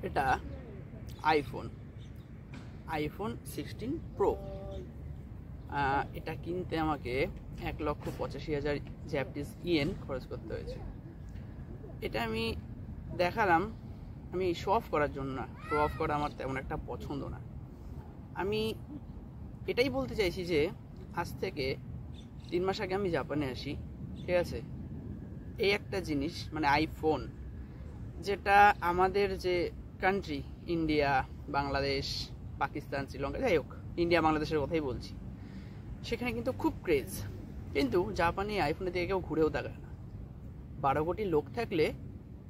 এটা iPhone 16 pro. এটা কিনতে আমাকে 1,85,000 জাপানিজ ইয়েন খরচ করতে হয়েছে। এটা আমি দেখালাম আমি শো অফ করার জন্য না, শো অফ করা আমার তেমন একটা পছন্দ না। আমি এটাই বলতে চাইছি যে আজ থেকে 3 মাস আগে আমি জাপানে আসি, ঠিক আছে। এই একটা জিনিস মানে আইফোন, যেটা আমাদের যে কান্ট্রি ইন্ডিয়া, বাংলাদেশ, পাকিস্তান, শ্রীলঙ্কা, যাই হোক ইন্ডিয়া বাংলাদেশের কথাই বলছি, সেখানে কিন্তু খুব ক্রেজ। কিন্তু জাপানে আইফোনের দিকে কেউ ঘুরেও তাকায় না। 12 কোটি লোক থাকলে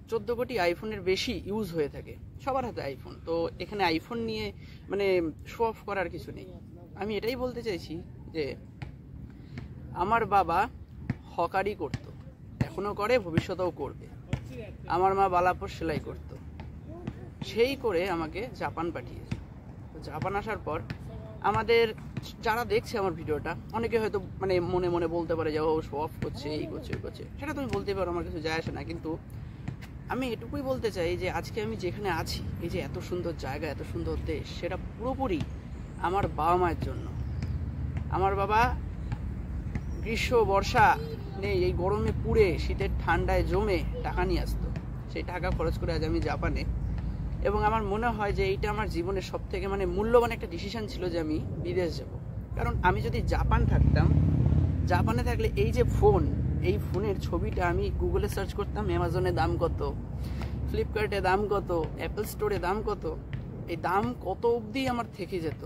14 কোটি আইফোনের বেশি ইউজ হয়ে থাকে, সবার হাতে আইফোন। তো এখানে আইফোন নিয়ে মানে শো অফ করার কিছু নেই। আমি এটাই বলতে চাইছি যে আমার বাবা হকারি করতো, এখনো করে, ভবিষ্যতেও করবে। আমার মা বালাপোর সেলাই করতো, সেই করে আমাকে জাপান পাঠিয়েছে। তো জাপান আসার পর আমাদের যারা দেখছে আমার ভিডিওটা, অনেকে হয়তো মানে মনে মনে বলতে পারে যে ও শো অফ করছে, এই করছে, ওই করছে। সেটা তুমি বলতে পারো, আমার কিছু যায় আসে না। কিন্তু আমি এটুকুই বলতে চাই যে আজকে আমি যেখানে আছি, এই যে এত সুন্দর জায়গা, এত সুন্দর দেশ, সেটা পুরোপুরি আমার বাবা মায়ের জন্য। আমার বাবা গ্রীষ্ম বর্ষা নেই, এই গরমে পুড়ে শীতের ঠান্ডায় জমে টাকা নিয়ে আসতো, সেই টাকা খরচ করে আজ আমি জাপানে। এবং আমার মনে হয় যে এইটা আমার জীবনের সব থেকে মানে মূল্যবান একটা ডিসিশন ছিল যে আমি বিদেশ যাব। কারণ আমি যদি জাপান থাকতাম, জাপানে থাকলে এই যে ফোন, এই ফোনের ছবিটা আমি গুগলে সার্চ করতাম, অ্যামাজনে দাম কত, ফ্লিপকার্টে দাম কত, অ্যাপল স্টোরে দাম কত, এই দাম কত অবধি আমার থেকে যেত।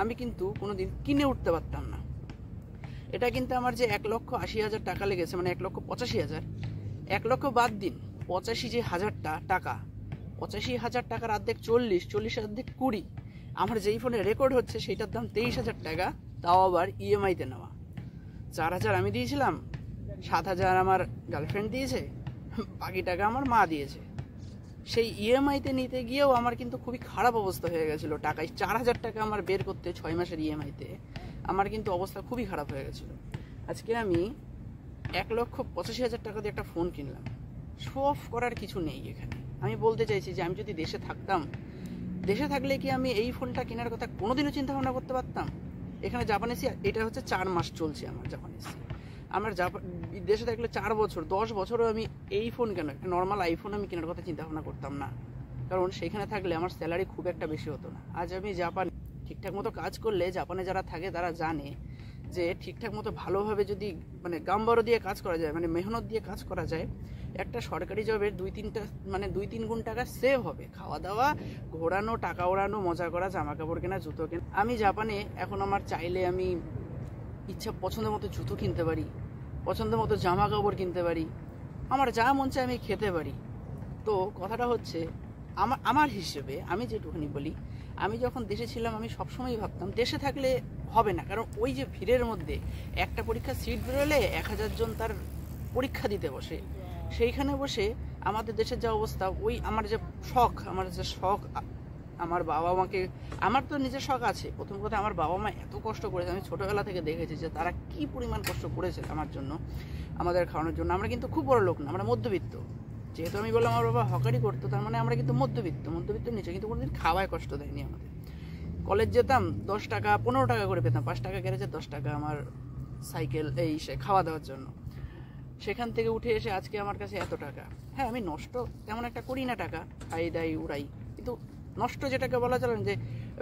আমি কিন্তু কোনোদিন কিনে উঠতে পারতাম না। এটা কিন্তু আমার যে 1,80,000 টাকা লেগেছে, মানে 1,85,000, 1 লক্ষ বাদ দিন, 85 যে হাজারটা টাকা, 85,000 টাকার অর্ধেক 40 অর্ধেক 20। আমার যেই ফোনে রেকর্ড হচ্ছে সেইটার দাম 23,000 টাকা, তাও আবার ইএমআইতে নেওয়া। 4,000 আমি দিয়েছিলাম, 7,000 আমার গার্লফ্রেন্ড দিয়েছে, বাকি টাকা আমার মা দিয়েছে। সেই ইএমআইতে নিতে গিয়েও আমার কিন্তু খুবই খারাপ অবস্থা হয়ে গেছিলো টাকায়। 4,000 টাকা আমার বের করতে 6 মাসের ইএমআইতে আমার কিন্তু অবস্থা খুবই খারাপ হয়ে গেছিলো। আজকে আমি 1,85,000 টাকা দিয়ে একটা ফোন কিনলাম। শো অফ করার কিছু নেই এখানে। আমি বলতে চাইছি যে আমি যদি দেশে থাকতাম, দেশে থাকলে কি আমি এই ফোনটা কেনার কথা কোনোদিনও চিন্তা ভাবনা করতে পারতাম? এখানে জাপানে এসে, এটা হচ্ছে 4 মাস চলছে আমার জাপানে এসে। আমার দেশে থাকলে 4 বছর 10 বছরও আমি এই ফোন কেন, একটা নর্মাল আইফোন আমি কেনার কথা চিন্তা ভাবনা করতাম না। কারণ সেখানে থাকলে আমার স্যালারি খুব একটা বেশি হতো না। আজ আমি জাপান ঠিকঠাক মতো কাজ করলে, জাপানে যারা থাকে তারা জানে যে ঠিকঠাক মতো ভালোভাবে যদি মানে গাম্বারো দিয়ে কাজ করা যায়, মানে মেহনত দিয়ে কাজ করা যায়, একটা সরকারি জবের 2-3 গুণ টাকা সেভ হবে। খাওয়া দাওয়া, ঘোরানো, টাকা ওড়ানো, মজা করা, জামা কাপড় কেনা, জুতো কেনা। আমি জাপানে এখন আমার চাইলে আমি ইচ্ছা পছন্দের মতো জুতো কিনতে পারি, পছন্দের মতো জামা কাপড় কিনতে পারি, আমার যা মন চায় আমি খেতে পারি। তো কথাটা হচ্ছে আমার হিসেবে আমি যেটুখানি বলি, আমি যখন দেশে ছিলাম আমি সবসময়ই ভাবতাম দেশে থাকলে হবে না। কারণ ওই যে ভিড়ের মধ্যে একটা পরীক্ষার সিট বেরোলে 1,000 জন তার পরীক্ষা দিতে বসে, সেইখানে বসে আমাদের দেশের যা অবস্থা, ওই আমার যে শখ, আমার বাবা মাকে, আমার তো নিজের শখ আছে। প্রথম কথা, আমার বাবা মা এত কষ্ট করেছে, আমি ছোটোবেলা থেকে দেখেছি যে তারা কি পরিমাণ কষ্ট করেছে আমার জন্য, আমাদের খাওয়ানোর জন্য। আমরা কিন্তু খুব বড় লোক না, আমরা মধ্যবিত্ত। যেহেতু আমি বললাম আমার বাবা হকারি করতো, তার মানে আমরা কিন্তু মধ্যবিত্ত নিচে, কিন্তু কোনোদিন খাওয়ায় কষ্ট দেয়নি আমাদের। কলেজ যেতাম 10 টাকা 15 টাকা করে পেতাম, 5 টাকা গ্যারেজে, 10 টাকা আমার সাইকেল এই সে খাওয়া দাওয়ার জন্য। সেখান থেকে উঠে এসে আজকে আমার কাছে এত টাকা। হ্যাঁ, আমি নষ্ট তেমন একটা করি না, টাকা খাই দাই উড়াই, কিন্তু নষ্ট যেটাকে বলা চলে যে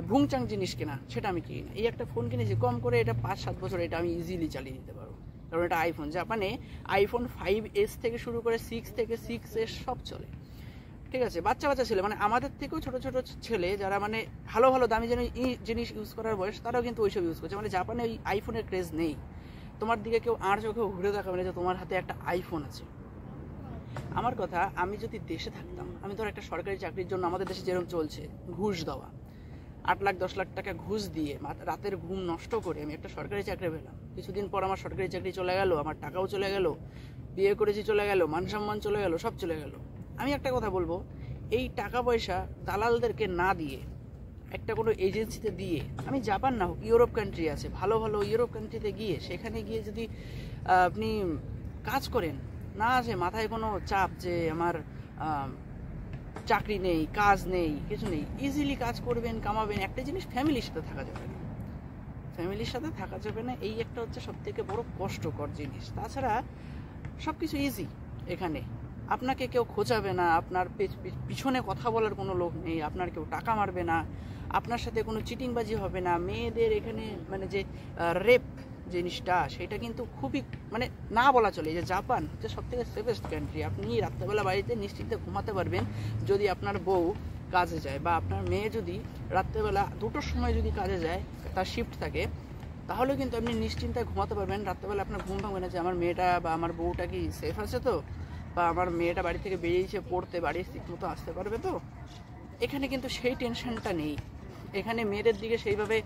ভুংচাং জিনিস কেনা, সেটা আমি কিনি না। এই একটা ফোন কিনেছি কম করে, এটা 5-7 বছর এটা আমি ইজিলি চালিয়ে নিতে পারবো, কারণ এটা আইফোন। জাপানে আইফোন 5S থেকে শুরু করে 6 থেকে 6S সব চলে, ঠিক আছে। বাচ্চা ছেলে, মানে আমাদের থেকেও ছোট ছেলে যারা মানে ভালো দামি জিনিস ইউজ করার বয়স, তারাও কিন্তু ওইসব ইউজ করছে। মানে জাপানে ওই আইফোনের ক্রেজ নেই। তোমার দিকে কেউ আর চোখেও ঘুরে দেখাবে না যে তোমার হাতে একটা আইফোন আছে। আমার কথা, আমি যদি দেশে থাকতাম, আমি ধর একটা সরকারি চাকরির জন্য, আমাদের দেশে যেরকম চলছে ঘুষ দেওয়া, 8 লাখ 10 লাখ টাকা ঘুষ দিয়ে রাতের ঘুম নষ্ট করে আমি একটা সরকারি চাকরি পেলাম। কিছুদিন পর আমার সরকারি চাকরি চলে গেল, আমার টাকাও চলে গেল, বিয়ে করেছি চলে গেল, মান সম্মান চলে গেল, সব চলে গেল। আমি একটা কথা বলবো, এই টাকা পয়সা দালালদেরকে না দিয়ে, একটা কোনো এজেন্সিতে দিয়ে, আমি জাপান না হোক, ইউরোপ কান্ট্রি আছে, ভালো ইউরোপ কান্ট্রিতে গিয়ে, সেখানে গিয়ে যদি আপনি কাজ করেন, না আছে মাথায় কোনো চাপ যে আমার চাকরি নেই, কাজ নেই, কিছু নেই, ইজিলি কাজ করবেন, কামাবেন। একটা জিনিস, ফ্যামিলির সাথে থাকা যাবে না, ফ্যামিলির সাথে থাকা যাবে না, এই একটা হচ্ছে সব থেকে বড় কষ্টকর জিনিস। তাছাড়া সব কিছু ইজি এখানে। আপনাকে কেউ খোঁচাবে না, আপনার পিছনে কথা বলার কোনো লোক নেই, আপনার কেউ টাকা মারবে না, আপনার সাথে কোনো চিটিংবাজি হবে না। মেয়েদের এখানে মানে যে রেপ জিনিসটা, সেটা কিন্তু খুবই মানে না বলা চলে। যে জাপান হচ্ছে সব থেকে সেফেস্ট কান্ট্রি। আপনি রাত্রেবেলা বাড়িতে নিশ্চিন্তে ঘুমাতে পারবেন যদি আপনার বউ কাজে যায়, বা আপনার মেয়ে যদি রাত্রেবেলা 2টোর সময় যদি কাজে যায়, তার শিফট থাকে, তাহলে কিন্তু আপনি নিশ্চিন্তায় ঘুমাতে পারবেন। রাত্রেবেলা আপনার ঘুম ভাঙবে না যে আমার মেয়েটা বা আমার বউটা কি সেফ আছে তো, বা আমার মেয়েটা বাড়ি থেকে বেরিয়েছে পড়তে, বাড়ি ঠিক মতো আসতে পারবে তো। এখানে কিন্তু সেই টেনশনটা নেই। এখানে মেয়েদের দিকে সেইভাবে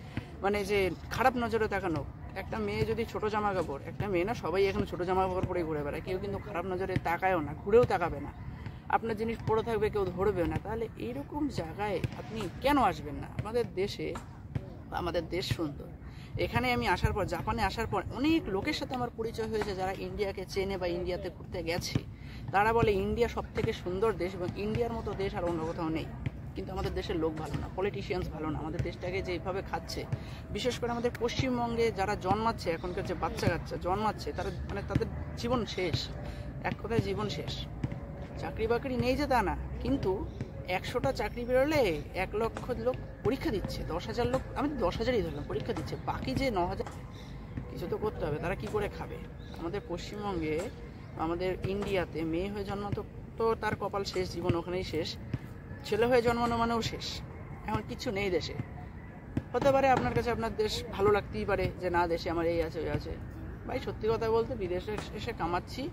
মানে যে খারাপ নজরে তাকানো, একটা মেয়ে যদি ছোট জামা কাপড়, একটা মেয়ে না, সবাই এখন ছোট জামা কাপড় পরে ঘুরে বেড়ায়, কেউ কিন্তু খারাপ নজরে তাকায়ও না, ঘুরেও তাকাবে না, আপনার জিনিস পড়ে থাকবে, কেউ ধরবেও না। তাহলে এইরকম জায়গায় আপনি কেন আসবেন না? আমাদের দেশে, আমাদের দেশ সুন্দর। এখানে আমি আসার পর, জাপানে আসার পর অনেক লোকের সাথে আমার পরিচয় হয়েছে যারা ইন্ডিয়াকে চেনে বা ইন্ডিয়াতে ঘুরতে গেছে। তারা বলে ইন্ডিয়া সব থেকে সুন্দর দেশ এবং ইন্ডিয়ার মতো দেশ আর অন্য কোথাও নেই। কিন্তু আমাদের দেশের লোক ভালো না, পলিটিশিয়ানস ভালো না, আমাদের দেশটাকে যেভাবে খাচ্ছে। বিশেষ করে আমাদের পশ্চিমবঙ্গে যারা জন্মাচ্ছে, এখনকার যে বাচ্চা কাচ্চা জন্মাচ্ছে, তারা মানে তাদের জীবন শেষ, এক কথায় জীবন শেষ। চাকরি বাকরি নেই যে তা না, কিন্তু 100টা চাকরি বেরোলে 1 লক্ষ লোক পরীক্ষা দিচ্ছে, 10,000 লোক, আমি 10,000ই ধরলাম, পরীক্ষা দিচ্ছে, বাকি যে 9,000 কিছু তো করতে হবে, তারা কি করে খাবে? আমাদের পশ্চিমবঙ্গে, আমাদের ইন্ডিয়াতে মেয়ে হয়ে জন্মাতো তো তার কপাল শেষ, জীবন ওখানেই শেষ। ছেলে হয়ে জন্মানো মানেও শেষ। এখন কিছু নেই দেশে। হতে পারে আপনার কাছে আপনার দেশ ভালো লাগতেই পারে যে না, দেশে আমার এই আছে ওই আছে। ভাই সত্যি কথা বলতে, বিদেশে এসে কামাচ্ছি,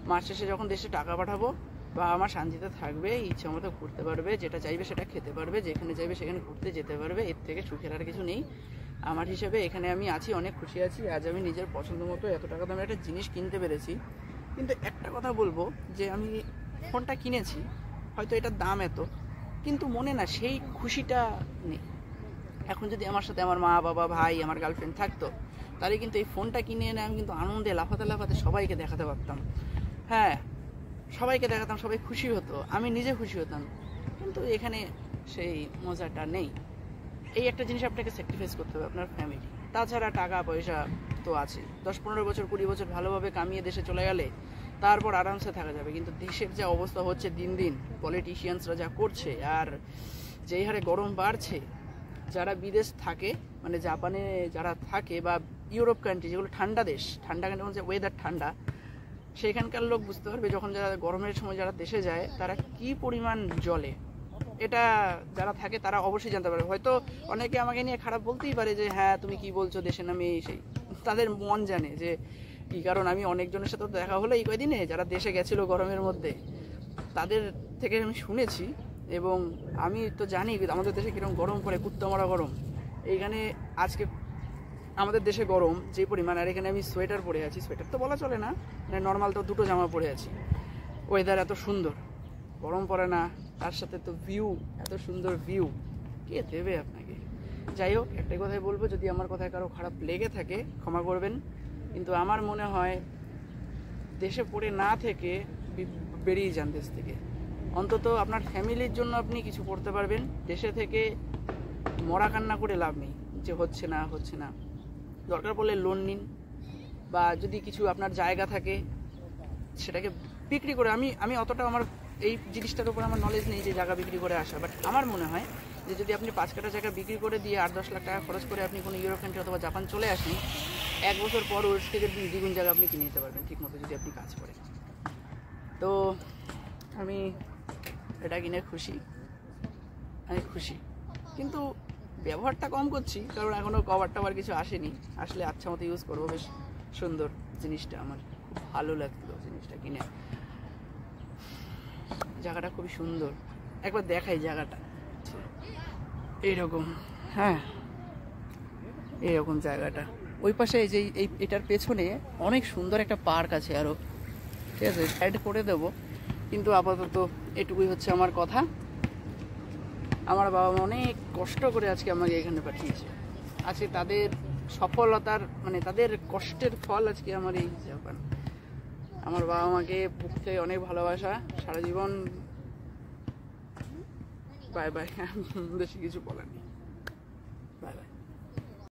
মাস শেষে যখন দেশে টাকা পাঠাবো, বা আমার শান্তিতে থাকবে, ইচ্ছা মতো ঘুরতে পারবে, যেটা চাইবে সেটা খেতে পারবে, যেখানে চাইবে সেখানে ঘুরতে যেতে পারবে, এর থেকে সুখের আর কিছু নেই আমার হিসেবে। এখানে আমি আছি, অনেক খুশি আছি। আজ আমি নিজের পছন্দ মতো এত টাকা দামে একটা জিনিস কিনতে পেরেছি। কিন্তু একটা কথা বলবো, যে আমি ফোনটা কিনেছি, হয়তো এটার দাম এত, কিন্তু মনে না সেই খুশিটা নেই। এখন যদি আমার সাথে আমার মা বাবা ভাই আমার গার্লফ্রেন্ড থাকতো, তাহলে কিন্তু এই ফোনটা কিনে এনে আমি কিন্তু আনন্দে লাফাতে লাফাতে সবাইকে দেখাতে পারতাম। হ্যাঁ, সবাইকে দেখাতাম, সবাই খুশি হতো, আমি নিজে খুশি হতাম। কিন্তু এখানে সেই মজাটা নেই। এই একটা জিনিস আপনাকে স্যাক্রিফাইস করতে হবে, আপনার ফ্যামিলি। তাছাড়া টাকা পয়সা তো আছে, 10-15 বছর 20 বছর ভালোভাবে কামিয়ে দেশে চলে গেলে তারপর আরামসে থাকা যাবে। কিন্তু দেশের যা অবস্থা হচ্ছে দিন দিন, পলিটিশিয়ানসরা যা করছে, আর যেই হারে গরম বাড়ছে, যারা বিদেশ থাকে, মানে জাপানে যারা থাকে বা ইউরোপ কান্ট্রি যেগুলো ঠান্ডা দেশ, ঠান্ডা কান্ট্রি যে ওয়েদার ঠান্ডা, সেখানকার লোক বুঝতে পারবে যখন যারা গরমের সময় যারা দেশে যায় তারা কি পরিমাণ জ্বলে। এটা যারা থাকে তারা অবশ্যই জানতে পারবে। হয়তো অনেকে আমাকে নিয়ে খারাপ বলতেই পারে যে হ্যাঁ তুমি কি বলছো, দেশে নামে এই সেই, তাদের মন জানে যে কি। কারণ আমি অনেকজনের সাথে দেখা হলো এই কয়দিনে, যারা দেশে গেছিলো গরমের মধ্যে, তাদের থেকে আমি শুনেছি। এবং আমি তো জানি আমাদের দেশে কিরকম গরম পড়ে, কুত্তা মারা গরম। এইখানে আজকে আমাদের দেশে গরম যে পরিমাণ, আর এখানে আমি সোয়েটার পরে আছি, সোয়েটার তো বলা চলে না, মানে নর্মাল তো 2টো জামা পরে আছি। ওয়েদার এত সুন্দর, গরম পড়ে না, তার সাথে তো ভিউ, এত সুন্দর ভিউ, কে দেবে আপনাকে? যাই হোক, একটাই কথাই বলবো, যদি আমার কথায় কারো খারাপ লেগে থাকে ক্ষমা করবেন। কিন্তু আমার মনে হয় দেশে পড়ে না থেকে বেরিয়ে যান দেশ থেকে। অন্তত আপনার ফ্যামিলির জন্য আপনি কিছু করতে পারবেন। দেশে থেকে মরা কান্না করে লাভ নেই যে হচ্ছে না হচ্ছে না। দরকার পড়লে লোন নিন, বা যদি কিছু আপনার জায়গা থাকে সেটাকে বিক্রি করে। আমি অতটা আমার এই জিনিসটার উপর আমার নলেজ নেই যে জায়গা বিক্রি করে আসা, বাট আমার মনে হয় যে যদি আপনি 5 কাঠা জায়গা বিক্রি করে দিয়ে 8-10 লাখ টাকা খরচ করে আপনি কোনো ইউরোপ কান্ট্রি অথবা জাপান চলে আসেন, 1 বছর পর ওর থেকে দ্বিগুণ জায়গা আপনি কিনে নিতে পারবেন ঠিক মতো, যদি আপনি কাজ করেন। তো আমি এটা কিনে খুশি, আমি খুশি। কিন্তু ব্যবহারটা কম করছি, কারণ এখনও কভার টাভার কিছু আসেনি। আসলে আচ্ছা মতো ইউজ করবো। বেশ সুন্দর জিনিসটা, আমার খুব ভালো লাগলো জিনিসটা কিনে। জায়গাটা খুবই সুন্দর, একবার দেখাই জায়গাটা। এইরকম, হ্যাঁ এইরকম জায়গাটা। ওই পাশে এই যে এটার পেছনে অনেক সুন্দর একটা পার্ক আছে আরও, ঠিক আছে, অ্যাড করে দেবো। কিন্তু আপাতত এটুকুই হচ্ছে আমার কথা। আমার বাবা মা অনেক কষ্ট করে আজকে আমাকে এখানে পাঠিয়েছে। আজকে তাদের সফলতার মানে তাদের কষ্টের ফল আজকে আমার এই জাপান। আমার বাবা মাকে বুক থেকে অনেক ভালোবাসা, সারা জীবন বাই বাই, বেশি কিছু বলার নেই।